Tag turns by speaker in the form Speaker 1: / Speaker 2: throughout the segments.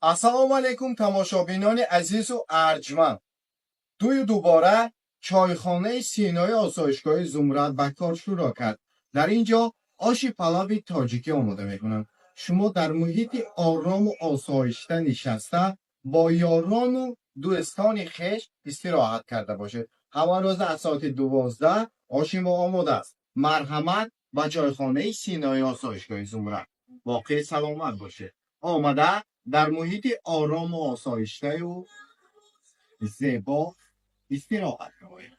Speaker 1: السلام علیکم تماشابینان عزیز و ارجمند. دوباره چایخانه سینای آسایشگاه زمرد به کار شروع کرد. در اینجا آش پلاو تاجیکی آماده میکنند. شما در محیط آرام و آسایشته نشسته با یاران و دوستان خویش استراحت کرده باشید. همه روز از ساعت 12 آش ما آماده است. مرحمت به چایخانه سینای آسایشگاه زمرد. واقع سلامت باشه. آمده در محیط آرام و آسایشته و زیبا استراحت کنید.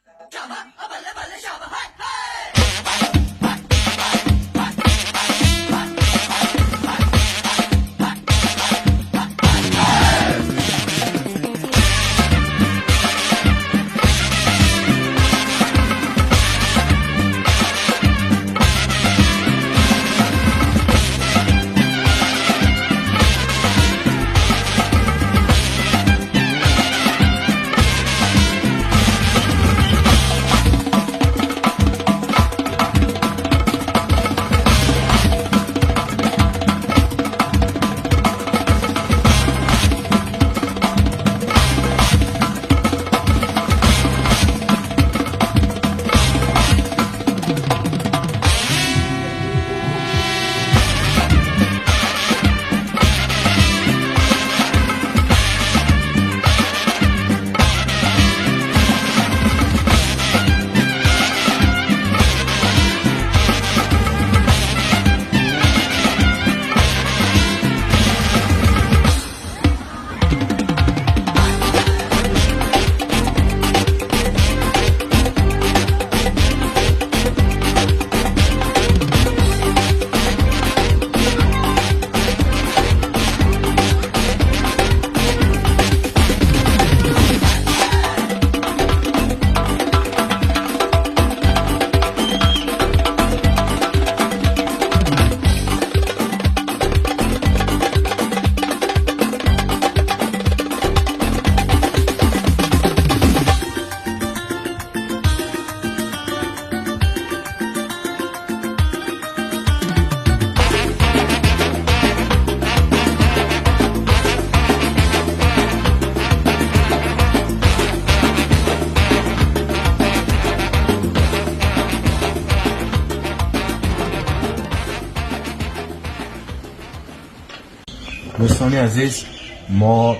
Speaker 1: دوستان عزیز، ما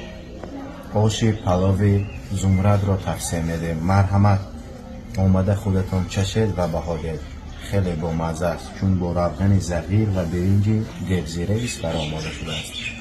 Speaker 1: آش پلاو زمرد را تقسیم میدیم. مرحمت، آمده خودتان چشید و بهادید. خیلی با مزه است چون با روغن زغیر و برنج گرزیره است برآماده شده است.